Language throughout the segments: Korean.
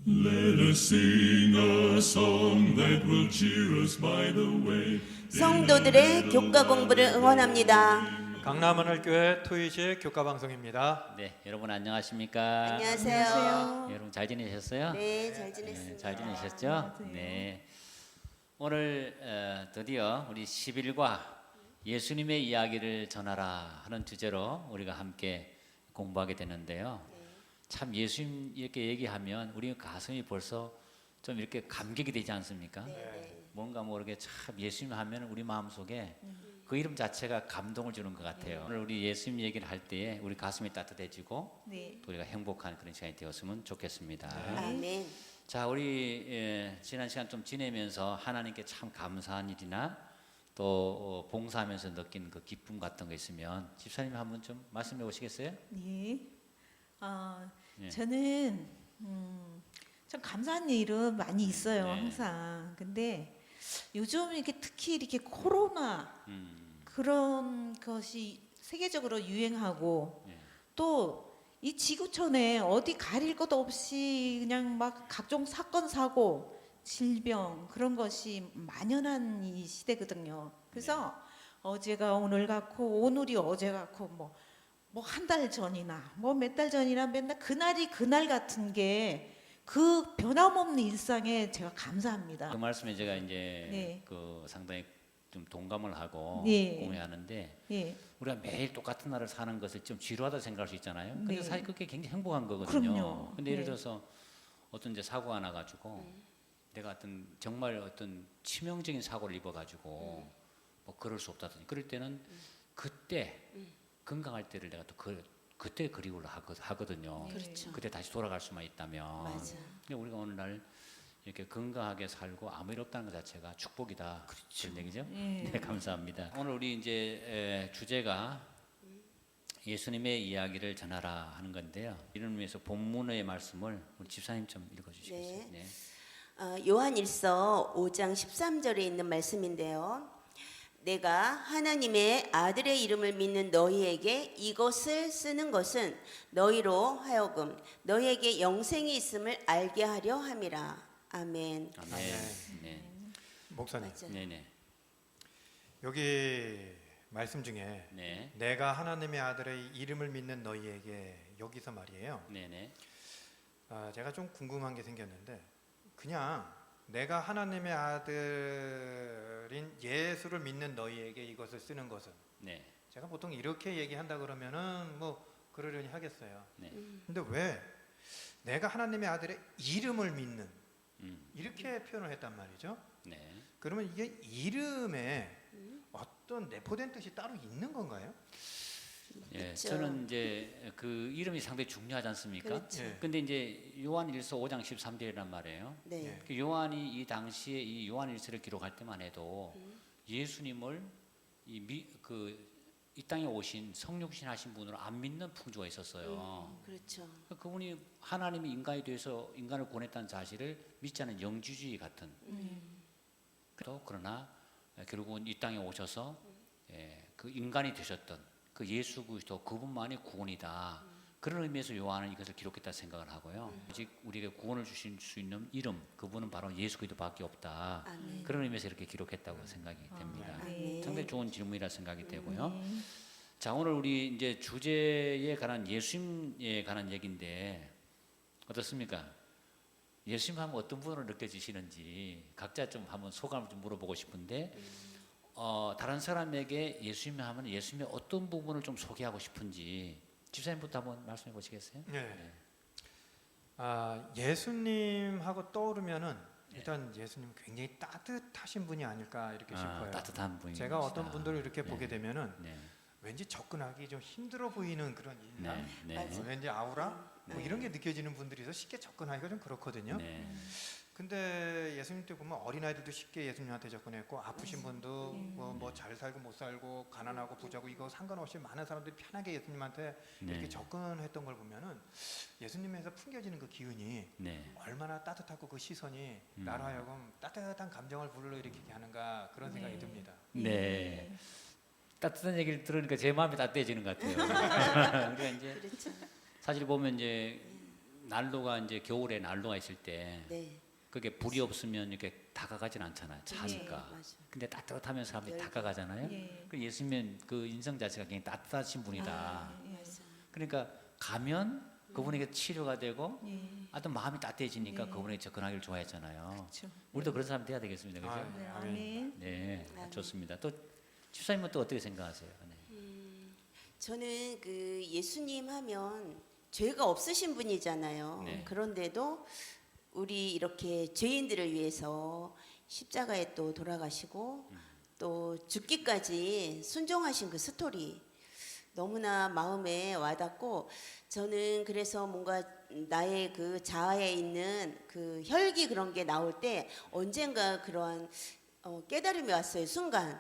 Let us sing a song that will cheer us by the way. 성도들의 교과 공부를 응원합니다. 강남하늘교회 토이지의 교과 방송입니다. 네, 여러분 안녕하십니까? 안녕하세요. 여러분 잘 지내셨어요? 네, 잘 지냈습니다. 잘 지내셨죠? 네. 오늘 드디어 우리 10일과 예수님의 이야기를 전하라 하는 주제로 우리가 함께 공부하게 되는데요. 참 예수님 이렇게 얘기하면 우리 가슴이 벌써 좀 이렇게 감격이 되지 않습니까? 뭔가 모르게 참 예수님 하면 우리 마음속에 그 이름 자체가 감동을 주는 것 같아요. 오늘 우리 예수님 얘기를 할 때에 우리 가슴이 따뜻해지고 또 우리가 행복한 그런 시간이 되었으면 좋겠습니다. 아멘. 자, 우리 지난 시간 좀 지내면서 하나님께 참 감사한 일이나 또 봉사하면서 느낀 그 기쁨 같은 거 있으면 집사님 한번 좀 말씀해 보시겠어요? 네. 네. 저는 참 감사한 일은 많이 있어요, 네. 항상. 근데 요즘 이렇게 특히 이렇게 코로나 그런 것이 세계적으로 유행하고 네. 또 이 지구촌에 어디 가릴 것 없이 그냥 막 각종 사건 사고 질병 그런 것이 만연한 이 시대거든요. 그래서 어제가 오늘 같고 오늘이 어제 같고 뭐 한 달 전이나 뭐 몇 달 전이나 맨날 그날이 그날 같은 게 그 변함없는 일상에 제가 감사합니다. 그 말씀에 제가 이제 네. 그 상당히 좀 동감을 하고 네. 공유하는데 예, 우리가 매일 똑같은 날을 사는 것을 좀 지루하다 생각할 수 있잖아요. 근데 네. 사실 그게 굉장히 행복한 거거든요. 그럼요. 근데 예를 네. 들어서 어떤 이제 사고가 나가지고 내가 어떤 정말 어떤 치명적인 사고를 입어가지고 뭐 그럴 수 없다든지 그럴 때는 그때 건강할 때를 내가 또 그때 그리움을 하거든요. 그렇죠. 그때 다시 돌아갈 수만 있다면. 맞아. 근데 우리가 오늘날 이렇게 건강하게 살고 아무 일 없다는 것 자체가 축복이다. 그런 얘기죠. 예. 네, 감사합니다. 오늘 우리 이제 주제가 예수님의 이야기를 전하라 하는 건데요. 이런 의미에서 본문의 말씀을 우리 집사님 좀 읽어주시겠어요? 네. 요한 1서 5장 13절에 있는 말씀인데요. 내가 하나님의 아들의 이름을 믿는 너희에게 이것을 쓰는 것은 너희로 하여금 너희에게 영생이 있음을 알게 하려 함이라. 아멘. 아멘. 네. 목사님, 맞아. 네네. 여기 말씀 중에 네. 내가 하나님의 아들의 이름을 믿는 너희에게 여기서 말이에요. 네네. 제가 좀 궁금한 게 생겼는데 그냥 내가 하나님의 아들인 예수를 믿는 너희에게 이것을 쓰는 것은 네. 제가 보통 이렇게 얘기한다 그러면은 뭐 그러려니 하겠어요. 네. 근데 왜 내가 하나님의 아들의 이름을 믿는 음. 이렇게 표현을 했단 말이죠. 네. 그러면 이게 이름에 어떤 내포된 뜻이 따로 있는 건가요? 예, 그렇죠. 저는 이제 그 이름이 상당히 중요하지 않습니까? 그렇죠. 예. 근데 이제 요한 1서 5장 13절이란 말이에요. 네. 예. 그 요한이 이 당시에 이 요한 1서를 기록할 때만 해도 예수님을 이 땅에 오신 성육신 하신 분으로 안 믿는 풍조가 있었어요. 그렇죠. 그분이 하나님이 인간이 돼서 인간을 구원했다는 사실을 믿지 않은 영주주의 같은. 그러나 결국은 이 땅에 오셔서 그 인간이 되셨던 그 예수 그리스도 그분만이 구원이다. 그런 의미에서 요한은 이것을 기록했다 생각을 하고요. 오직 우리에게 구원을 주실 수 있는 이름 그분은 바로 예수 그리스도밖에 없다. 아멘. 그런 의미에서 이렇게 기록했다고 생각이 됩니다. 아멘. 상당히 좋은 질문이라 생각이 되고요. 자, 오늘 우리 이제 주제에 관한 예수님에 관한 얘기인데 어떻습니까? 예수님 하면 어떤 분으로 느껴지시는지 각자 좀 한번 소감을 좀 물어보고 싶은데 다른 사람에게 예수님 하면 예수님의 어떤 부분을 좀 소개하고 싶은지 집사님부터 한번 말씀해 보시겠어요? 네. 예수님하고 떠오르면은 일단 예수님 굉장히 따뜻하신 분이 아닐까 이렇게 싶어요. 따뜻한 분이 제가 어떤 분들을 이렇게 보게 되면은 네. 왠지 접근하기 좀 힘들어 보이는 그런 인상, 네. 맞아. 왠지 아우라 뭐 이런 게 느껴지는 분들이 있어 쉽게 접근하기가 좀 그렇거든요. 네. 근데 예수님 때 보면 어린아이들도 쉽게 예수님한테 접근했고 아프신 분도 뭐 잘 살고 못 살고 가난하고 부자고 이거 상관없이 많은 사람들이 편하게 예수님한테 네. 이렇게 접근했던 걸 보면은 예수님에서 풍겨지는 그 기운이 네. 얼마나 따뜻하고 그 시선이 나로 하여금 따뜻한 감정을 불러일으키게 하는가 그런 생각이 듭니다. 네. 따뜻한 얘기를 들으니까 제 마음이 따뜻해지는 것 같아요. 그러니까 이제 그렇죠. 사실 보면 이제 난로가 이제 겨울에 난로가 있을 때 네. 그게 불이 없으면 이렇게 다가가진 않잖아요. 차니까. 맞아. 근데 따뜻하면 사람들이 열기. 다가가잖아요. 예. 그 예수님은 그 인성 자체가 굉장히 따뜻하신 분이다. 예. 그러니까 가면 그분에게 치료가 되고 예. 아또 마음이 따뜻해지니까 네. 그분에게 접근하기를 좋아했잖아요. 그렇죠. 우리도 그런 사람 돼야 되겠습니다. 그죠? 아, 네, 아멘. 아멘. 네, 아멘. 좋습니다. 또 집사님은 또 어떻게 생각하세요? 네. 저는 그 예수님 하면 죄가 없으신 분이잖아요. 네. 그런데도 우리 이렇게 죄인들을 위해서 십자가에 또 돌아가시고 또 죽기까지 순종하신 그 스토리 너무나 마음에 와닿고 저는 그래서 뭔가 나의 그 자아에 있는 그 혈기 그런 게 나올 때 언젠가 그러한 깨달음이 왔어요. 순간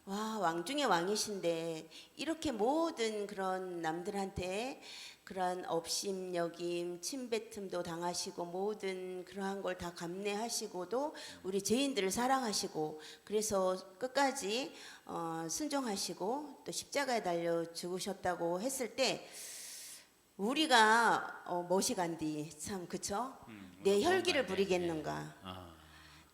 와, 왕 중의 왕이신데 이렇게 모든 그런 남들한테 그러한 업심여김, 침뱉음도 당하시고 모든 그러한 걸 다 감내하시고도 우리 죄인들을 사랑하시고 그래서 끝까지 순종하시고 또 십자가에 달려 죽으셨다고 했을 때 우리가 멋이 간디 참 그쵸? 내 혈기를 부리겠는가? 아,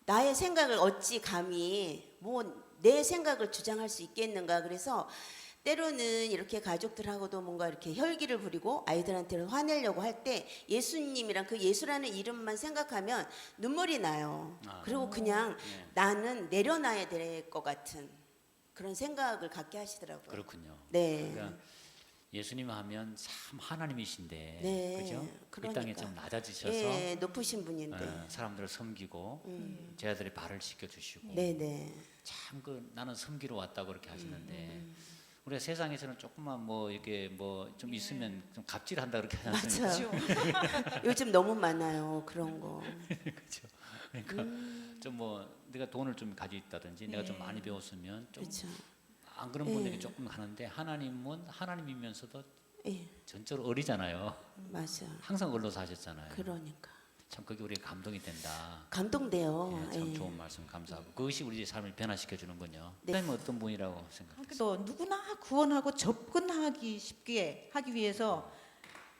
나의 생각을 어찌 감히 뭐 내 생각을 주장할 수 있겠는가. 그래서 때로는 이렇게 가족들하고도 뭔가 이렇게 혈기를 부리고 아이들한테는 화내려고 할 때 예수님이랑 그 예수라는 이름만 생각하면 눈물이 나요. 아. 그리고 그냥 네. 나는 내려놔야 될 것 같은 그런 생각을 갖게 하시더라고요. 그렇군요. 네. 그러니까 예수님 하면 참 하나님이신데, 네, 그죠? 이 땅에 그러니까. 좀 낮아지셔서 예, 높으신 분인데. 사람들을 섬기고 제자들이 발을 씻겨주시고 네네. 참 그 나는 섬기러 왔다고 그렇게 하시는데 우리가 세상에서는 조금만 뭐 이렇게 뭐 좀 있으면 좀 갑질한다 그렇게 하지 않습니까? 맞아요. 요즘 너무 많아요 그런 거. 그렇죠. 그러니까 좀 뭐 내가 돈을 좀 가지고 있다든지 내가 좀 많이 배웠으면 좀 그렇죠. 안 그런 분들이 조금 하는데 하나님은 하나님이면서도 예, 전적으로 어리잖아요. 맞아. 항상 어려 사셨잖아요. 그러니까 참 그게 우리가 감동이 된다. 감동돼요. 예, 참 예. 좋은 말씀 감사하고 그것이 우리 삶을 변화시켜 주는군요. 네. 하나님은 어떤 분이라고 생각하세요? 또 누구나 구원하고 접근하기 쉽게 하기 위해서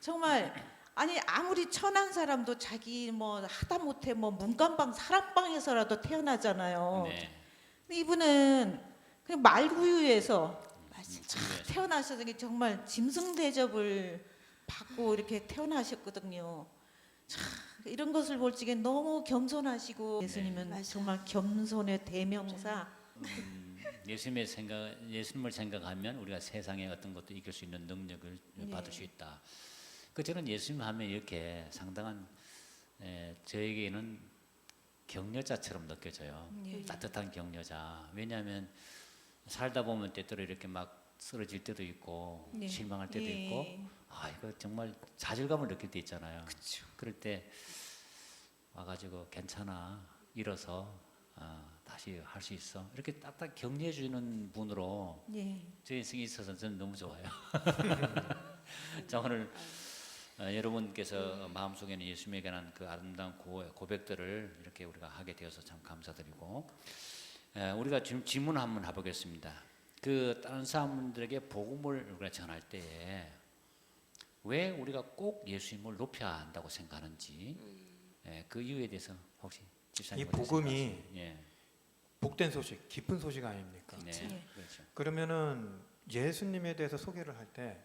정말 아니 아무리 천한 사람도 자기 뭐 하다못해 뭐 문간방 사람방에서라도 태어나잖아요. 네. 근데 이분은 그냥 말구유에서 맞아. 태어나셔서 정말 짐승 대접을 받고 이렇게 태어나셨거든요. 참 이런 것을 볼 적에 너무 겸손하시고 예수님은 맞아요. 정말 겸손의 대명사. 예수님을 생각하면 우리가 세상의 어떤 것도 이길 수 있는 능력을 받을 수 있다. 그 저는 예수님 하면 이렇게 상당한 저에게는 격려자처럼 느껴져요. 따뜻한 격려자. 왜냐하면 살다 보면 때때로 이렇게 막 쓰러질 때도 있고 네. 실망할 때도 예. 있고 아 이거 정말 좌절감을 느낄 때 있잖아요. 그럴 때 와가지고 괜찮아 일어서 다시 할 수 있어 이렇게 딱딱 격려해 주는 분으로 예. 제 인생에 있어서 저는 너무 좋아요. 자 오늘 여러분께서 마음속에는 예수님에 관한 그 아름다운 고백들을 이렇게 우리가 하게 되어서 참 감사드리고 우리가 지금 질문 한번 해보겠습니다. 그 다른 사람들에게 복음을 우리가 전할 때에 왜 우리가 꼭 예수님을 높여야 한다고 생각하는지 그 이유에 대해서 혹시 집사님 이 복음이 예. 복된 소식, 기쁜 소식 아닙니까? 네. 예. 그렇죠. 그러면은 예수님에 대해서 소개를 할 때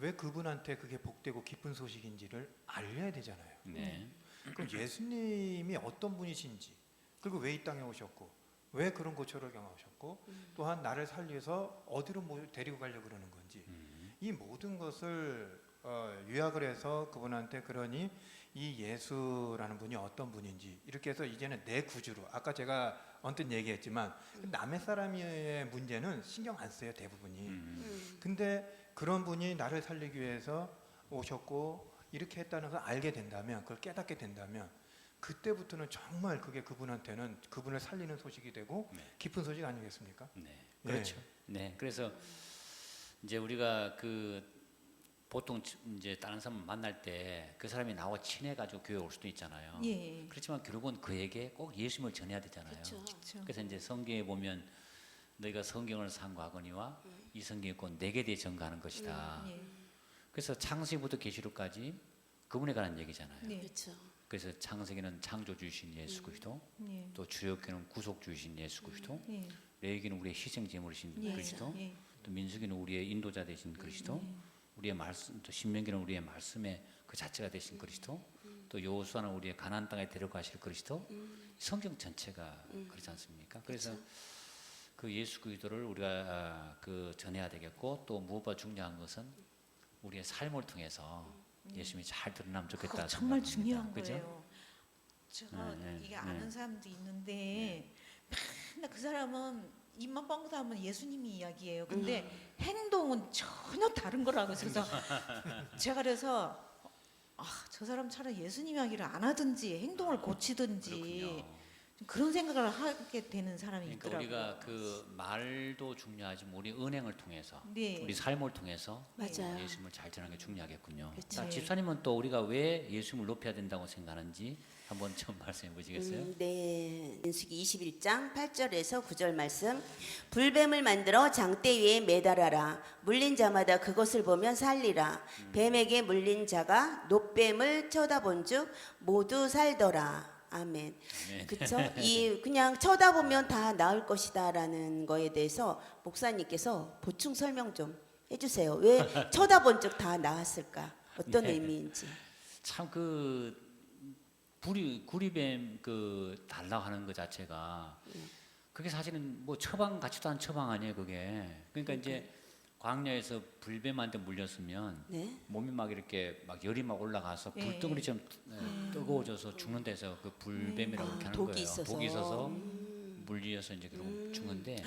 왜 그분한테 그게 복되고 기쁜 소식인지를 알려야 되잖아요. 네. 그럼 예수님이 어떤 분이신지 그리고 왜 이 땅에 오셨고 왜 그런 고초를 경험하셨고 또한 나를 살려서 어디로 데리고 가려고 그러는 건지 이 모든 것을 요약을 해서 그분한테 그러니 이 예수라는 분이 어떤 분인지 이렇게 해서 이제는 내 구주로 아까 제가 언뜻 얘기했지만 남의 사람의 문제는 신경 안 써요 대부분이. 근데 그런 분이 나를 살리기 위해서 오셨고 이렇게 했다는 걸 알게 된다면 그걸 깨닫게 된다면 그때부터는 정말 그게 그분한테는 그분을 살리는 소식이 되고 기쁜 소식 아니겠습니까? 네, 그렇죠. 네, 그래서 이제 우리가 그 보통 이제 다른 사람 만날 때 그 사람이 나와 친해가지고 교회 올 수도 있잖아요. 예. 그렇지만 결국은 그에게 꼭 예수님을 전해야 되잖아요. 그렇죠. 그렇죠. 그래서 이제 성경에 보면 너희가 성경을 상고하거니와 이 성경이 곧 내게 대해 전가하는 것이다. 예. 그래서 창세기부터 계시록까지 그분에 관한 얘기잖아요. 네. 그렇죠. 그래서 창세기는 창조주이신 예수 그리스도, 예. 또 출애굽기는 구속주이신 예수 그리스도, 예. 레위기는 우리의 희생 제물이신 예. 그리스도, 예. 또 민수기는 우리의 인도자 되신 그리스도, 우리의 말씀, 또 신명기는 우리의 말씀의 그 자체가 되신 그리스도, 또 여호수아는 우리의 가나안 땅에 데려가실 그리스도. 성경 전체가 그렇지 않습니까? 그래서 그 예수 그리스도를 우리가 그 전해야 되겠고, 또 무엇보다 중요한 것은 우리의 삶을 통해서 예수님이 잘 드러나면 좋겠다. 그거 정말 생각합니다. 중요한 그죠? 거예요. 제가 네, 이게 네, 아는 네. 사람도 있는데 맨날 그 사람은 입만 뻥긋하면 예수님이 이야기해요. 근데 행동은 전혀 다른 거라고. 그래서 제가 그래서 저 사람 차라리 예수님 이야기를 안 하든지 행동을 고치든지 그렇군요. 좀 그런 생각을 하게 되는 사람이 그러니까 있더라고요. 우리가 그 말도 중요하지만 우리 은행을 통해서, 네. 우리 삶을 통해서 맞아요. 예수님을 잘 전하는 게 중요하겠군요. 그렇죠. 자, 네. 집사님은 또 우리가 왜 예수님을 높여야 된다고 생각하는지 한번 좀 말씀해 보시겠어요? 네. 민수기 21장 8절에서 9절 말씀. 불뱀을 만들어 장대 위에 매달아라. 물린 자마다 그것을 보면 살리라. 뱀에게 물린 자가 노뱀을 쳐다본즉 모두 살더라. 아멘. 네. 그렇죠? 이 그냥 쳐다보면 다 나을 것이다라는 거에 대해서 목사님께서 보충 설명 좀 해주세요. 왜 쳐다본 즉 다 나았을까? 어떤 네. 의미인지. 참 그 구리뱀 그 달라고 하는 것 자체가 그게 사실은 뭐 처방 같지도 않은 처방 아니에요, 그게. 그러니까 이제 광야에서 불뱀한테 물렸으면 네. 몸이 막 이렇게 막 열이 막 올라가서 네. 불덩어리처럼 뜨거워져서 죽는 데서 그 불뱀이라고 이렇게 하는 독이 거예요. 있어서. 독이 있어서 물려서 이제 결국 죽는데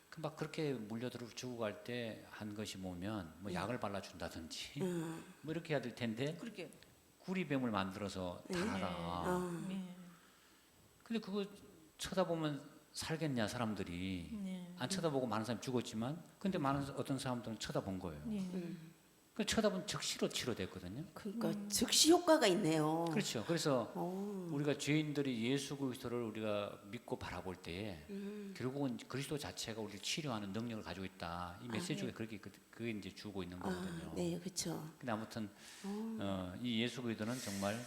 그 막 그렇게 물려들어 죽어갈 때 한 것이 뭐면 뭐 약을 발라준다든지 뭐 이렇게 해야 될 텐데 그렇게 구리뱀을 만들어서 달아라. 네. 근데 그거 쳐다보면 살겠냐 사람들이. 네. 안 쳐다보고 많은 사람이 죽었지만 근데 많은 어떤 사람들은 쳐다본 거예요. 네. 그 쳐다본 즉시로 치료됐거든요. 그러니까 즉시 효과가 있네요. 그렇죠. 그래서 오. 우리가 죄인들이 예수 그리스도를 우리가 믿고 바라볼 때에 결국은 그리스도 자체가 우리를 치료하는 능력을 가지고 있다. 이 메시지가 그렇게 그게 이제 주고 있는 거거든요. 네, 그렇죠. 근데 아무튼 이 예수 그리스도는 정말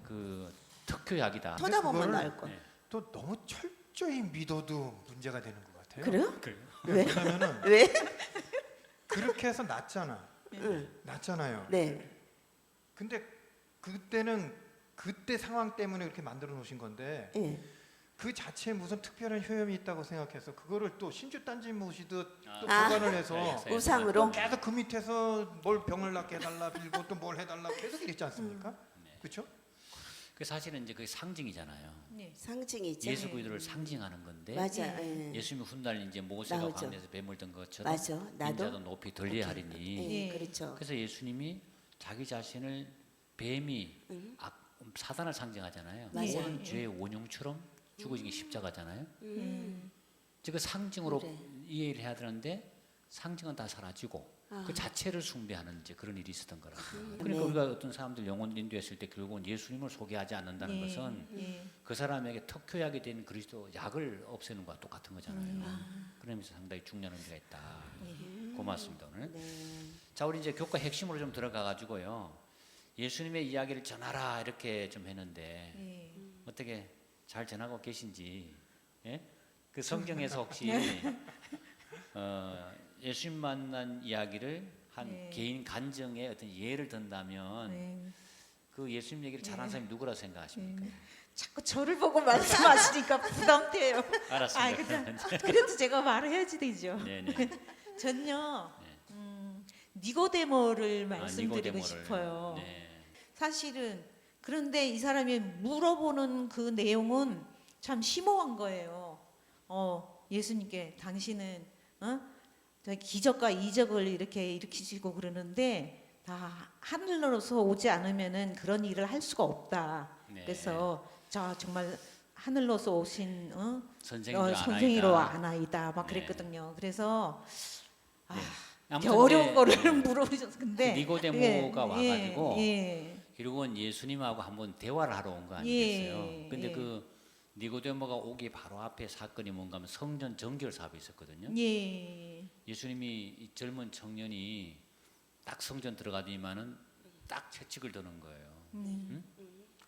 그 특효약이다. 쳐다보면 그거를- 나을 것. 네. 또 너무 철저히 믿어도 문제가 되는 것 같아요. 그래요? 그래요. 왜? 왜냐면은 왜? 그렇게 해서 낫잖아. 응. 낫잖아요. 네. 근데 그때는 그때 상황 때문에 그렇게 만들어 놓으신 건데 예. 그 자체에 무슨 특별한 효험이 있다고 생각해서 그거를 또 신주단지 모시듯 또 아. 보관을 해서 네, 우상으로. 계속 그 밑에서 뭘 병을 낫게 해달라 빌고 또 뭘 해달라 계속 이랬지 않습니까? 그렇죠? 그 사실은 이제 그게 상징이잖아요. 네. 상징이죠. 예수 그리스도를 상징하는 건데 맞아. 예. 예수님이 훗날 이제 모세가 나오죠. 광야에서 뱀을 든 것처럼 맞아. 나도. 인자도 높이 들리하리니. 예, 예. 그렇죠. 그래서 예수님이 자기 자신을 뱀이 사단을 상징하잖아요. 맞아요. 모든 죄의 원흉처럼 죽어진 게 십자가잖아요. 음. 즉 그 상징으로 그래. 이해를 해야 되는데 상징은 다 사라지고 그 자체를 숭배하는 이제 그런 일이 있었던 거라고. 그러니까 네. 우리가 어떤 사람들 영혼 인도했을 때 결국은 예수님을 소개하지 않는다는 예. 것은 예. 그 사람에게 특효약이 된 그리스도 약을 없애는 것과 똑같은 거잖아요. 그런 의미에서 상당히 중요한 의미가 있다. 고맙습니다 오늘. 네. 자 우리 이제 교과 핵심으로 좀 들어가 가지고요. 예수님의 이야기를 전하라 이렇게 좀 했는데 예. 어떻게 잘 전하고 계신지. 예? 그 성경에서 혹시 예수님 만난 이야기를 한 네. 개인 간증의 어떤 예를 든다면 네. 그 예수님 얘기를 잘하는 사람이 누구라 생각하십니까? 자꾸 저를 보고 말씀하시니까 부담돼요. 알았습니다. 그래도 제가 말을 해야지 되죠. 네네. 전요 니고데모를 말씀드리고 니고데모를. 싶어요. 네. 사실은 그런데 이 사람이 물어보는 그 내용은 참 심오한 거예요. 예수님께 당신은 저 기적과 이적을 이렇게 일으키시고 그러는데 다 하늘로서 오지 않으면은 그런 일을 할 수가 없다. 네. 그래서 저 정말 하늘로서 오신 선생님도 아나이다 막 네. 그랬거든요. 그래서 네. 이렇게 아무튼 어려운 이제 거를 물어보셨어. 근데 니고데모가 와가지고 예. 결국은 예수님하고 한번 대화를 하러 온 거 아니겠어요? 예, 근데 예. 그 니고데모가 오기 바로 앞에 사건이 뭔가 하면 성전 정결 사업이 있었거든요. 예. 예수님이 이 젊은 청년이 딱 성전 들어가더니만은 딱 채찍을 드는 거예요. 네.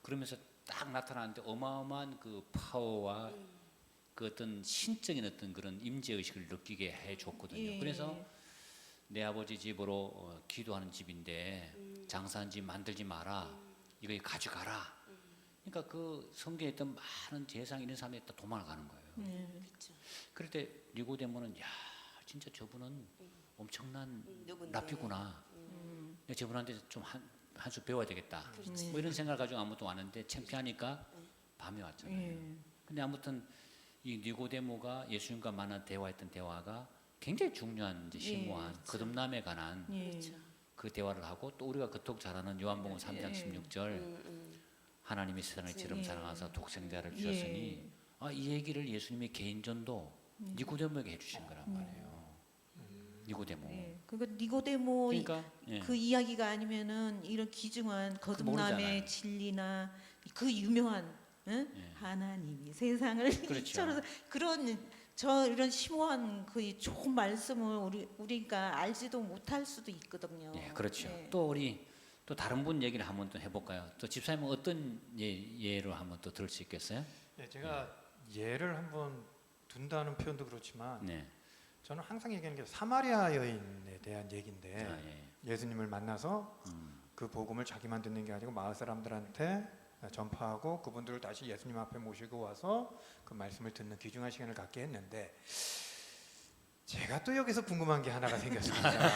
그러면서 딱 나타나는데 어마어마한 그 파워와 그 어떤 신적인 어떤 그런 임재 의식을 느끼게 해줬거든요. 예. 그래서 내 아버지 집으로 기도하는 집인데 장사한 집 만들지 마라. 이거 가져가라. 그러니까 그 성경에 있던 많은 재상 이런 사람이 다 도망가는 거예요. 네. 그렇죠. 그럴 때 니고데모는 야 진짜 저분은 엄청난 누군데? 랍비구나. 내가 저분한테 좀 한 수 배워야 되겠다. 그렇지. 뭐 이런 생각을 가지고 아무도 왔는데 창피하니까 밤에 왔잖아요. 예. 근데 아무튼 이 니고데모가 예수님과 만나 대화했던 대화가 굉장히 중요한 이제 심오한 거듭남에 관한 예. 그렇죠. 그 대화를 하고 또 우리가 그토록 잘 아는 요한복음 3장 16절 하나님이 세상을 지름 사랑하사 독생자를 주셨으니 이 얘기를 예수님이 개인전도 니고데모에게 해주신 거란 말이에요. 니고데모. 예. 그러니까 니고데모 그러니까 예. 그 이야기가 아니면은 이런 귀중한 거듭남의 모르잖아요. 진리나 그 유명한 응? 예. 하나님이 세상을 그렇죠. 이처럼 그런 저 이런 심오한 그 좋은 말씀을 우리가 알지도 못할 수도 있거든요. 예, 그렇죠. 예. 또 우리 또 다른 분 얘기를 한번 또 해볼까요? 또 집사님은 어떤 예로 한번 또 들을 수 있겠어요? 예, 제가 예를 한번 둔다는 표현도 그렇지만 네. 저는 항상 얘기하는 게 사마리아 여인에 대한 얘기인데 예. 예수님을 만나서 그 복음을 자기만 듣는 게 아니고 마을 사람들한테 전파하고 그분들을 다시 예수님 앞에 모시고 와서 그 말씀을 듣는 귀중한 시간을 갖게 했는데 제가 또 여기서 궁금한 게 하나가 생겼습니다.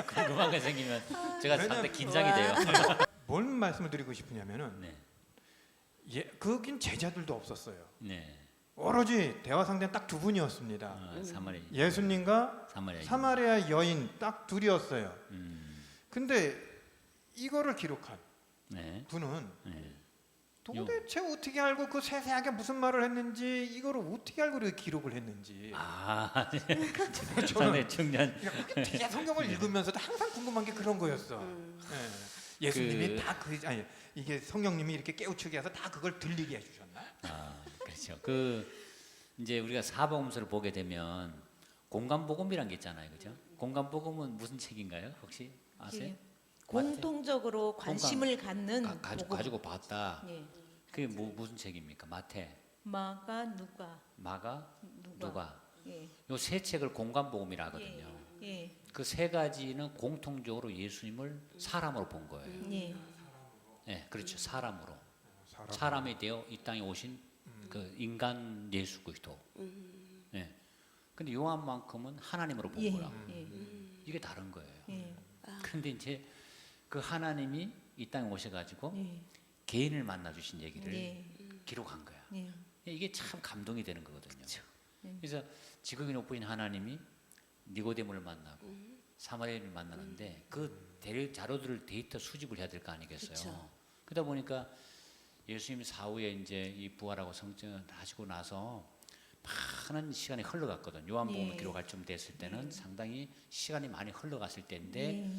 궁금한 게 생기면 제가 왜냐면- 상당히 긴장이 돼요. 뭔 말씀을 드리고 싶으냐면은 네. 거긴 제자들도 없었어요. 네. 오로지 대화 상대는 딱 두 분이었습니다. 사마리. 예수님과 사마리아. 사마리아 여인 딱 둘이었어요. 근데 이거를 기록한 네. 분은 네. 도대체 어떻게 알고 그 세세하게 무슨 말을 했는지 이거를 어떻게 알고 이렇게 기록을 했는지 아, 저는 상당히 중요한. 그냥 뒤에 성경을 읽으면서도 항상 궁금한 게 그런 거였어. 예. 예수님이 다 아니 이게 성령님이 이렇게 깨우치게 해서 다 그걸 들리게 해주셨나? 그렇죠. 그 이제 우리가 사복음서를 보게 되면 공간복음이란 게 있잖아요, 그죠? 공간복음은 무슨 책인가요? 혹시 아세요? 예. 공통적으로 관심을 갖는 복음. 가지고 봤다. 예. 그게 무슨 책입니까? 마태, 마가 누가 마가, 누가. 예. 요 세 책을 공간복음이라 하거든요. 예. 그 세 가지는 공통적으로 예수님을 사람으로 본 거예요. 예. 네, 그렇죠. 사람으로. 사람이 되어 이 땅에 오신 그 인간 예수 그리스도. 네. 근데 요한만큼은 하나님으로 본 예. 거라고. 예. 이게 다른 거예요. 예. 그런데 이제 그 하나님이 이 땅에 오셔가지고 예. 개인을 만나 주신 얘기를 예. 기록한 거야. 예. 이게 참 감동이 되는 거거든요. 예. 그래서 지극히 높으신 하나님이 니고데모를 만나고 사마리아인을 만나는데 그 자료들을 데이터 수집을 해야 될 거 아니겠어요. 그쵸. 그러다 보니까 예수님 사후에 이제 이 부활하고 성전을 하시고 나서 많은 시간이 흘러갔거든. 요한복음을 예. 기록할 쯤 됐을 때는 상당히 시간이 많이 흘러갔을 때인데 예.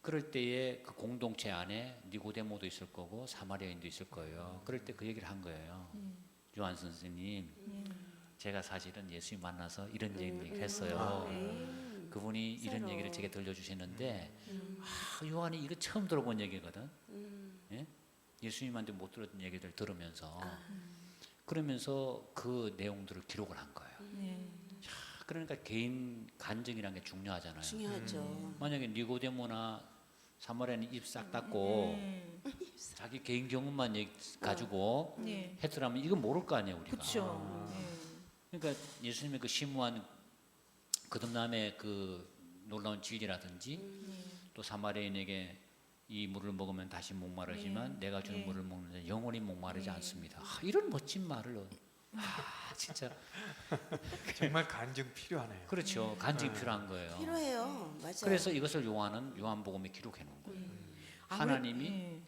그럴 때에 그 공동체 안에 니고데모도 있을 거고 사마리아인도 있을 거예요. 그럴 때 그 얘기를 한 거예요. 요한 선생님, 제가 사실은 예수님 만나서 이런 얘기를 했어요. 그분이 이런 서로. 얘기를 제게 들려주셨는데 요한이 이거 처음 들어본 얘기거든. 예? 예수님한테 못 들었던 얘기를 들으면서 그러면서 그 내용들을 기록을 한 거예요. 예. 그러니까 개인 간증이라는 게 중요하잖아요. 중요하죠. 만약에 니고데모나 사마리아는 입 싹 닫고 자기 개인 경험만 가지고 예. 했더라면 이건 모를 거 아니에요 우리가. 그렇죠. 그러니까 예수님의 그 심오한 거듭남의 그 놀라운 진리라든지 또 사마리아인에게 이 물을 먹으면 다시 목마르지만 내가 주는 예. 물을 먹는 자는 영원히 목마르지 않습니다. 이런 멋진 말을 진짜 정말 간증 필요하네요. 그렇죠. 간증이 필요한 거예요. 필요해요. 맞아요. 그래서 이것을 요한은 요한복음에 기록해 놓은 거예요. 하나님이 예.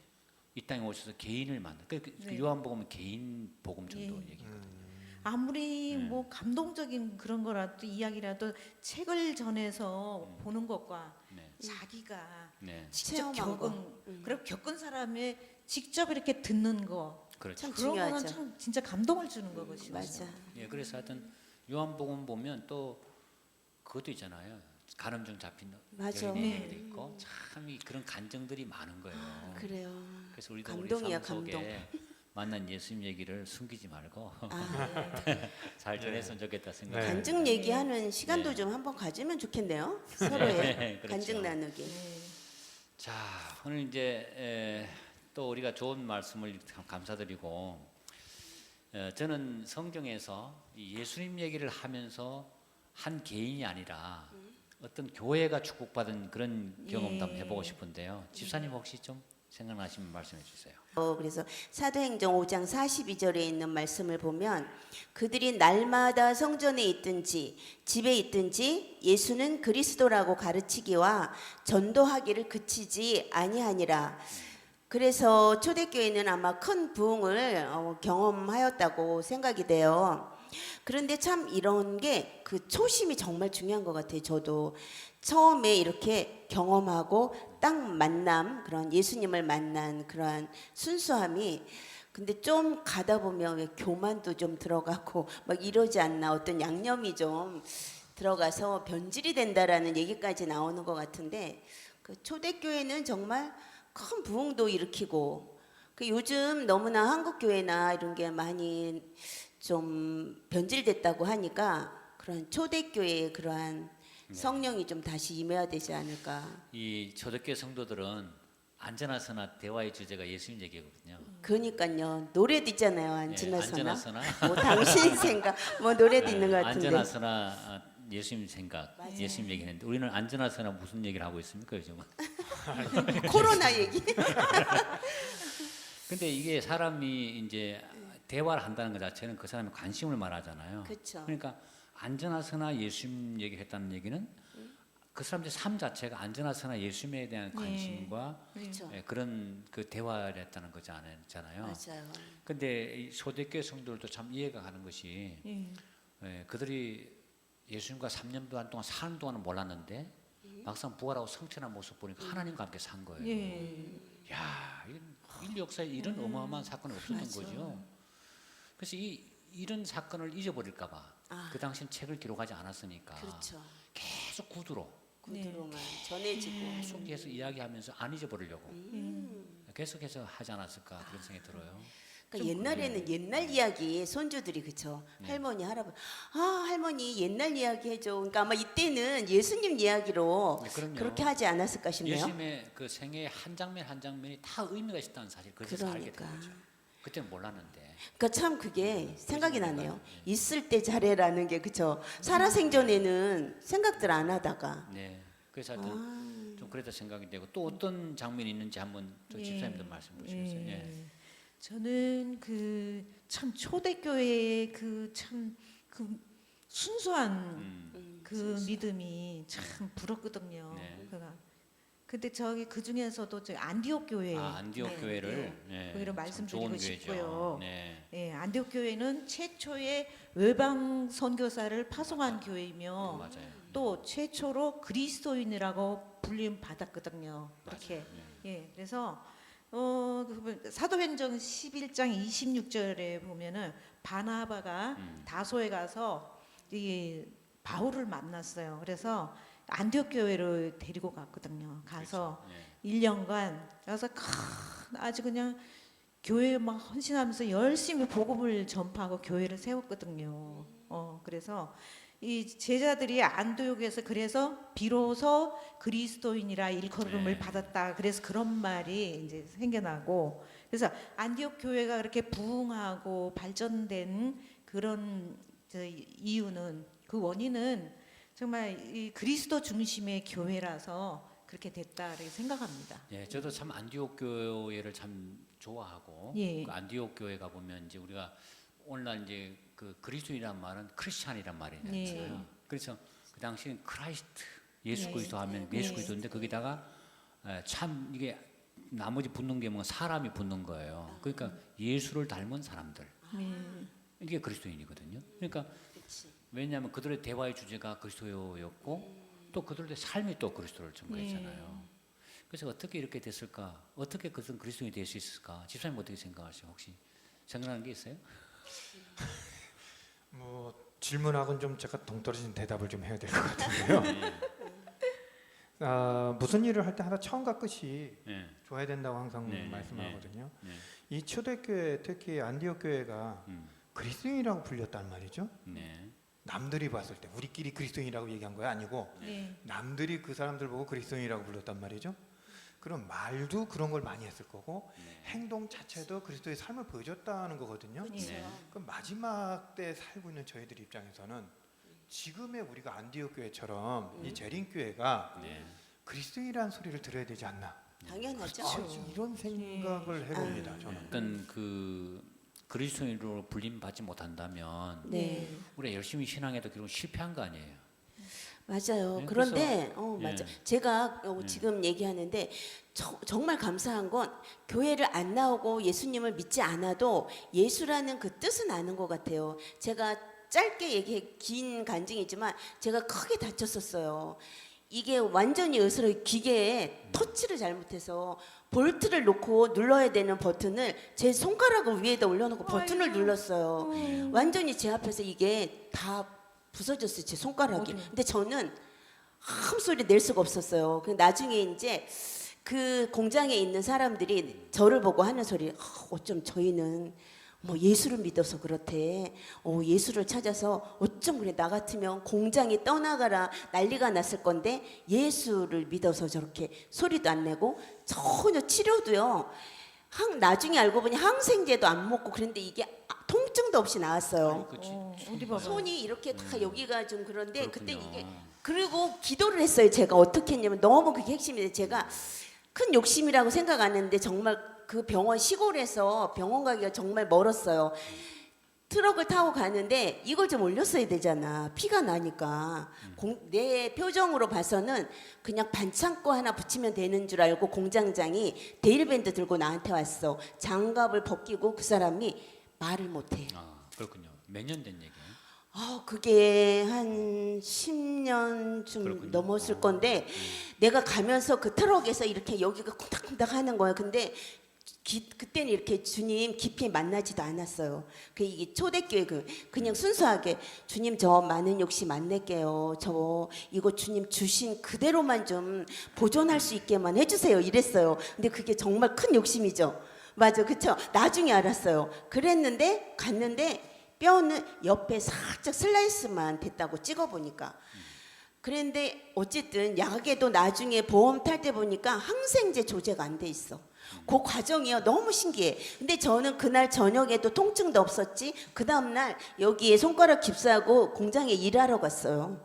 이 땅에 오셔서 개인을 만나. 그 네. 요한복음은 개인 복음 정도 얘기거든요. 아무리 뭐 감동적인 그런 거라도 이야기라도 책을 전해서 보는 것과 네. 자기가 네. 직접 체험한 겪은 그리고 겪은 사람의 직접 이렇게 듣는 거 그렇죠. 참 그런 거는 중요하죠. 참 진짜 감동을 주는 거거든요. 맞아. 예, 그래서 하여튼 요한복음 보면 또 그것도 있잖아요. 간음 중 잡힌 맞아. 여인의 네. 얘기도 있고 참 그런 간증들이 많은 거예요. 그래요. 그래서 우리도 감동이야, 우리 삶 속에 만난 예수님 얘기를 숨기지 말고 아, 네. 잘 전했으면 좋겠다 생각합니다. 네. 간증 얘기하는 시간도 네. 좀 한번 가지면 좋겠네요. 서로의 네, 그렇죠. 간증 나누기. 네. 자, 오늘 이제 또 우리가 좋은 말씀을 참 감사드리고 저는 성경에서 이 예수님 얘기를 하면서 한 개인이 아니라 어떤 교회가 축복받은 그런 경험도 한번 해보고 싶은데요. 집사님 혹시 좀 생각나시면 말씀해 주세요. 그래서 사도행전 5장 42절에 있는 말씀을 보면 그들이 날마다 성전에 있든지 집에 있든지 예수는 그리스도라고 가르치기와 전도하기를 그치지 아니하니라. 그래서 초대교회는 아마 큰 부흥을 경험하였다고 생각이 돼요. 그런데 참 이런 게 그 초심이 정말 중요한 것 같아요. 저도 처음에 이렇게 경험하고 딱 만남, 그런 예수님을 만난 그러한 순수함이, 근데 좀 가다 보면 왜 교만도 좀 들어가고 막 이러지 않나, 어떤 양념이 좀 들어가서 변질이 된다라는 얘기까지 나오는 것 같은데, 그 초대교회는 정말 큰 부흥도 일으키고, 그 요즘 너무나 한국 교회나 이런 게 많이 좀 변질됐다고 하니까 그런 초대교회의 그러한 성령이 좀 다시 임해야 되지 않을까. 이 초대교회 성도들은 안전하서나 대화의 주제가 예수님 얘기거든요. 그러니까요. 노래도 있잖아요. 예, 안지나서나. 안전하서나 뭐 당신 생각 뭐 노래도 있는 것 같은데. 안전하서나 예수님 생각, 맞아요. 예수님 얘기했는데 우리는 안전하서나 무슨 얘기를 하고 있습니까 요즘은? 코로나 얘기. 근데 이게 사람이 이제 대화를 한다는 것 자체는 그 사람의 관심을 말하잖아요. 그렇죠. 그러니까 안전하서나 예수님 얘기했다는 얘기는 그 사람들의 삶 자체가 안전하서나 예수님에 대한 관심과 그렇죠. 그런 그 대화를 했다는 거잖아요. 맞아요. 근데 이 초대교회 성도들도 참 이해가 가는 것이 그들이 예수님과 3년 반 동안 사는 동안은 몰랐는데 막상 부활하고 성천한 모습 보니까 하나님과 함께 산 거예요. 야, 인류 역사에 이런 어마어마한 사건이 없었던 맞아. 거죠. 그래서 이런 사건을 잊어버릴까봐 그 당시엔 책을 기록하지 않았으니까 그렇죠. 계속 구두로 구두로만 전해지고. 계속해서 이야기하면서 안 잊어버리려고 계속해서 하지 않았을까 그런 생각이 들어요. 그러니까 옛날에는 옛날 이야기 손주들이 그쵸. 할머니 할아버지 할머니 옛날 이야기 해줘. 그러니까 아마 이때는 예수님 이야기로 네, 그럼요. 그렇게 하지 않았을까 싶네요. 예수님의 그 생애의 한 장면 한 장면이 다 의미가 있다는 사실 그래서 알게 된 그러니까. 거죠. 그때는 몰랐는데. 그러니까 참 그게 생각이 나네요. 있을 때 잘해라는 게 그쵸. 살아생전에는 생각들 안 하다가. 네. 그래서 하여튼 좀 그래도 생각이 되고 또 어떤 장면이 있는지 한번 저 집사님도 말씀 주시겠어요? 예. 저는 그 참 초대교회의 그 참 그 순수한 그 믿음이 참 부럽거든요. 네. 근데 저기 그 중에서도 저희 안디옥 교회, 안디옥 교회를 거기로 참 말씀드리고 좋은 싶고요. 교회죠. 네. 예, 안디옥 교회는 최초의 외방 선교사를 파송한 교회이며 맞아요. 또 최초로 그리스도인이라고 불림 받았거든요. 그렇게. 예, 그래서 사도행전 11장 26절에 보면은 바나바가 다소에 가서 이 바울을 만났어요. 그래서 안디옥 교회를 데리고 갔거든요. 가서 그렇죠. 1년간 가서 아주 그냥 교회에 막 헌신하면서 열심히 복음을 전파하고 교회를 세웠거든요. 그래서 이 제자들이 안디옥에서 그래서 비로소 그리스도인이라 일컬음을 받았다. 그래서 그런 말이 이제 생겨나고 그래서 안디옥 교회가 그렇게 부흥하고 발전된 그런 이유는 그 원인은 정말 이 그리스도 중심의 교회라서 그렇게 됐다 이렇게 생각합니다. 예, 저도 참 안디옥 교회를 참 좋아하고 예. 그 안디옥 교회 가 보면 이제 우리가 오늘날 이제 그 그리스도인이란 말은 크리스찬이란 말이잖아요. 예. 그래서 그 당시엔 크라이스트 예수 예. 그리스도 하면 예. 예수 그리스도인데 거기다가 참 이게 나머지 붙는 게 뭐 사람이 붙는 거예요. 그러니까 예수를 닮은 사람들 이게 그리스도인이거든요. 그러니까 그치. 왜냐하면 그들의 대화의 주제가 그리스도였고 또 그들의 삶이 또 그리스도를 전가했잖아요. 그래서 어떻게 이렇게 됐을까? 어떻게 그것은 그리스도인이 될 수 있을까? 집사님 어떻게 생각하세요? 혹시 생각나는 게 있어요? 뭐 질문하고는 좀 제가 동떨어진 대답을 좀 해야 될 것 같은데요. 무슨 일을 할 때 항상 처음과 끝이 네. 좋아야 된다고 항상 네, 네, 말씀하거든요. 네. 이 초대교회, 특히 안디옥 교회가 그리스도인이라고 불렸단 말이죠. 네. 남들이 봤을 때 우리끼리 그리스도인이라고 얘기한 거야 아니고 네. 남들이 그 사람들 보고 그리스도인이라고 불렀단 말이죠. 그럼 말도 그런 걸 많이 했을 거고 행동 자체도 그리스도의 삶을 보여줬다는 거거든요. 그렇죠. 네. 그럼 마지막 때 살고 있는 저희들 입장에서는 지금의 우리가 안디옥 교회처럼 이 재림 교회가 네. 그리스도인이라는 소리를 들어야 되지 않나. 당연하죠. 이런 생각을 해봅니다. 저는. 어떤 그 그리스도인으로 불림 받지 못한다면 네. 우리가 열심히 신앙해도 결국 실패한 거 아니에요. 맞아요. 네, 그런데 그래서, 맞아. 예. 제가 지금 얘기하는데 정말 감사한 건 교회를 안 나오고 예수님을 믿지 않아도 예수라는 그 뜻은 아는 것 같아요. 제가 짧게 얘기해 긴 간증이지만 제가 크게 다쳤었어요. 이게 완전히 으스러 기계에 터치를 잘못해서 볼트를 놓고 눌러야 되는 버튼을 제 손가락을 위에다 올려놓고 버튼을 눌렀어요. 완전히 제 앞에서 이게 다 부서졌어요, 제 손가락이. 근데 저는 아무 소리 낼 수가 없었어요. 나중에 이제 그 공장에 있는 사람들이 저를 보고 하는 소리, 어쩜 저희는 뭐 예수를 믿어서 그렇대. 예수를 찾아서 어쩜 그래, 나 같으면 공장이 떠나가라 난리가 났을 건데 예수를 믿어서 저렇게 소리도 안 내고 전혀 치료도요. 나중에 알고 보니 항생제도 안 먹고 그런데 이게 통증도 없이 나왔어요. 어디 봐봐. 손이 이렇게 다 여기가 좀 그런데 그때 그렇군요. 이게 그리고 기도를 했어요. 제가 어떻게 했냐면 너무 그게 핵심인데 제가 큰 욕심이라고 생각 안 했는데 정말 그 병원 시골에서 병원 가기가 정말 멀었어요. 트럭을 타고 가는데 이걸 좀 올렸어야 되잖아. 피가 나니까. 내 표정으로 봐서는 그냥 반창고 하나 붙이면 되는 줄 알고 공장장이 데일밴드 들고 나한테 왔어. 장갑을 벗기고 그 사람이 말을 못해. 그렇군요. 몇 년 된 얘기예요? 그게 한 10년쯤 그렇군요. 넘었을 건데 내가 가면서 그 트럭에서 이렇게 여기가 쿵닥쿵닥 하는 거예요. 근데 그때는 이렇게 주님 깊이 만나지도 않았어요. 이게 초대교회 그냥 순수하게 주님 저 많은 욕심 안 낼게요. 저 이거 주님 주신 그대로만 좀 보존할 수 있게만 해주세요. 이랬어요. 근데 그게 정말 큰 욕심이죠. 맞아, 그쵸? 나중에 알았어요. 그랬는데 갔는데 뼈는 옆에 살짝 슬라이스만 됐다고 찍어보니까. 그런데 어쨌든 약에도 나중에 보험 탈 때 보니까 항생제 조제가 안 돼 있어. 그 과정이요. 너무 신기해. 근데 저는 그날 저녁에도 통증도 없었지. 그 다음날 여기에 손가락 깁스하고 공장에 일하러 갔어요.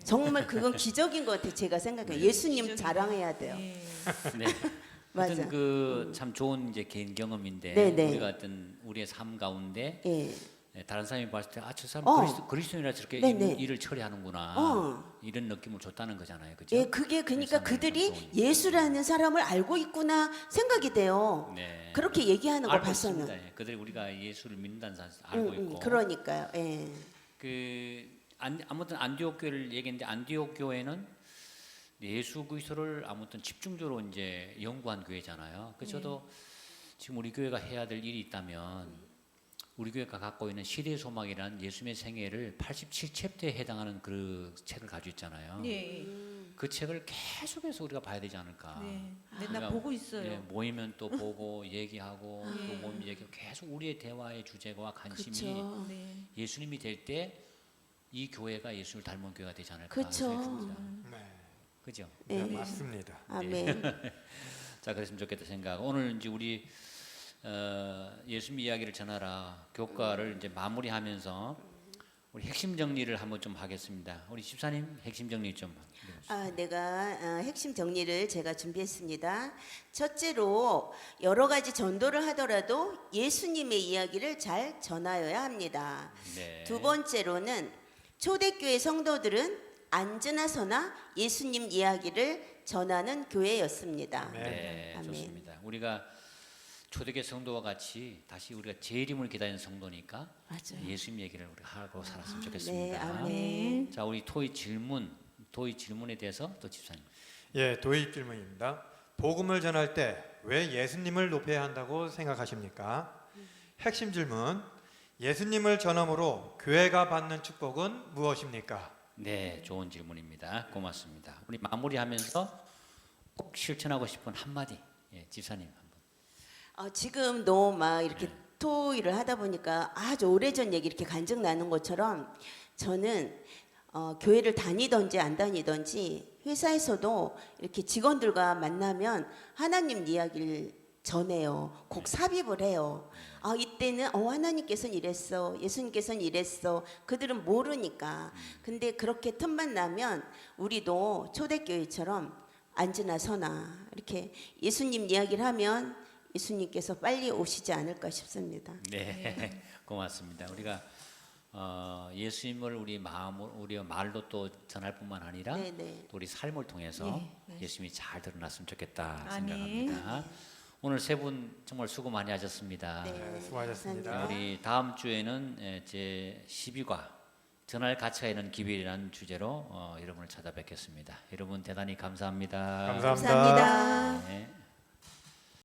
정말 그건 기적인 것 같아요. 제가 생각해요. 예수님 자랑해야 돼요. 네. 맞아. 하여튼 그 참 좋은 이제 개인 경험인데 네네. 우리가 어떤 우리의 삶 가운데 예. 다른 사람이 봤을 때 저 사람 그리스도인이라 저렇게 네네. 일을 처리하는구나 이런 느낌을 줬다는 거잖아요, 그죠? 예, 그게 그러니까 그들이 예수라는 사람을 알고 있구나 생각이 돼요. 네. 그렇게 얘기하는 거 알고 봐서는. 있습니다. 예. 그들이 우리가 예수를 믿는다는 사실 알고 있고. 그러니까요. 예. 아무튼 안디옥 교회를 얘기했는데 안디옥 교회는 예수 그리스도를 아무튼 집중적으로 이제 연구한 교회잖아요. 그래서 저도 지금 우리 교회가 해야 될 일이 있다면 우리 교회가 갖고 있는 시대의 소망이라는 예수님의 생애를 87챕터에 해당하는 그 책을 가지고 있잖아요. 네. 그 책을 계속해서 우리가 봐야 되지 않을까. 네. 네, 나 우리가, 보고 있어요. 예, 모이면 또 보고 얘기하고 또 모이면 얘기하고 계속 우리의 대화의 주제와 관심이 그렇죠. 네. 예수님이 될 때 이 교회가 예수를 닮은 교회가 되지 않을까 그쵸. 생각합니다. 네, 그죠? 네, 네. 맞습니다. 아멘. 자, 그랬으면 좋겠다 생각. 오늘 이제 우리 예수님 이야기를 전하라 교과를 이제 마무리하면서 우리 핵심 정리를 한번 좀 하겠습니다. 우리 집사님 핵심 정리 좀. 내가 핵심 정리를 제가 준비했습니다. 첫째로 여러 가지 전도를 하더라도 예수님의 이야기를 잘 전하여야 합니다. 네. 두 번째로는 초대교회 성도들은 앉으나 서나 예수님 이야기를 전하는 교회였습니다. 네, 아멘. 좋습니다. 우리가 초대교회 성도와 같이 다시 우리가 재림을 기다리는 성도니까 맞아요. 예수님 얘기를 우리가 하고 살았으면 네, 좋겠습니다. 아멘. 자, 우리 토의 질문에 대해서 또 집사님. 예, 도입 질문입니다. 복음을 전할 때 왜 예수님을 높여야 한다고 생각하십니까? 핵심 질문. 예수님을 전함으로 교회가 받는 축복은 무엇입니까? 네, 좋은 질문입니다. 고맙습니다. 우리 마무리하면서 꼭 실천하고 싶은 한마디, 예, 집사님 한번. 지금도 막 이렇게 토의를 하다 보니까 아주 오래전 얘기 이렇게 간증 나는 것처럼 저는 교회를 다니든지 안 다니든지 회사에서도 이렇게 직원들과 만나면 하나님 이야기를 전해요. 꼭 삽입을 해요. 이때는 하나님께서는 이랬어, 예수님께서는 이랬어. 그들은 모르니까. 근데 그렇게 틈만 나면 우리도 초대교회처럼 앉으나 서나 이렇게 예수님 이야기를 하면 예수님께서 빨리 오시지 않을까 싶습니다. 네, 고맙습니다. 우리가 예수님을 우리 마음으로, 우리 말로 또 전할 뿐만 아니라 네네. 또 우리 삶을 통해서 네. 예수님이 잘 드러났으면 좋겠다 아멘. 생각합니다. 오늘 세 분 정말 수고 많이 하셨습니다. 네, 수고하셨습니다. 감사합니다. 우리 다음 주에는 제 12과 전할 가치가 있는 기별이라는 주제로 여러분을 찾아뵙겠습니다. 여러분 대단히 감사합니다. 감사합니다. 감사합니다. 네.